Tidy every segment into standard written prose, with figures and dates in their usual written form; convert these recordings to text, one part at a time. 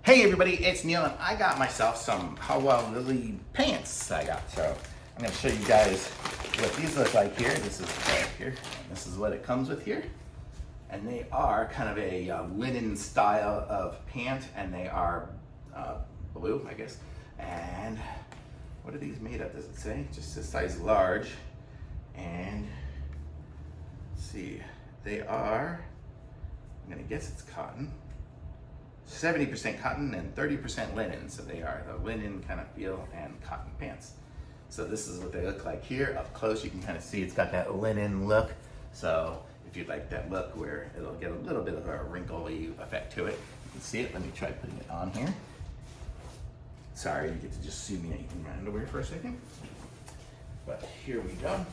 Hey everybody, it's Neil and I got myself some Hawalili pants So I'm going to show you guys what these look like here. This is right here. And this is what it comes with here. And they are kind of a linen style of pant, and they are blue, I guess. And what are these made of? Does it say? Just a size large. And let's see, they are, I'm going to guess it's cotton. 70% cotton and 30% linen. So they are the linen kind of feel and cotton pants. So this is what they look like here. Up close you can kind of see it's got that linen look. So if you'd like that look where it'll get a little bit of a wrinkly effect to it, you can see it. Let me try putting it on here. Sorry, you get to just see me in my underwear for a second. But here we go.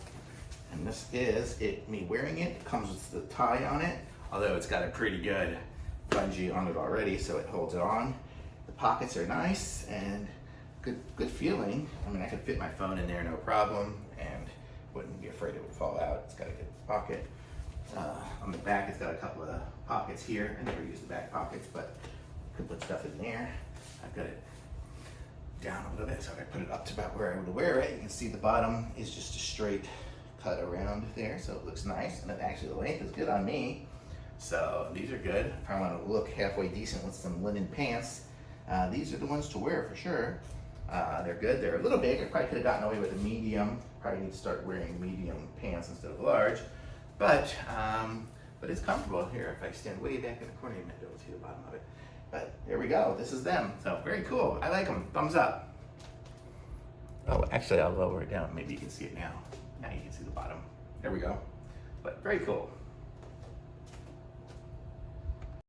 And this is me wearing it. It comes with the tie on it, although it's got a pretty good bungee on it already, so it holds it on. The pockets are nice and good feeling. I mean, I could fit my phone in there no problem and wouldn't be afraid it would fall out. It's got a good pocket. On the back, it's got a couple of pockets here. I never use the back pockets, but I could put stuff in there. I've got it down a little bit, so if I put it up to about where I would wear it, you can see the bottom is just a straight cut around there, so it looks nice, and actually the length is good on me. So these are good. If I want to look halfway decent with some linen pants, these are the ones to wear for sure. They're good. They're a little big. I probably could have gotten away with a medium. Probably need to start wearing medium pants instead of large. But it's comfortable. Here, if I stand way back in the corner, you might be able to see the bottom of it. But there we go. This is them. So very cool. I like them. Thumbs up. Oh, actually, I'll lower it down. Maybe you can see it now. Now you can see the bottom. There we go. But very cool.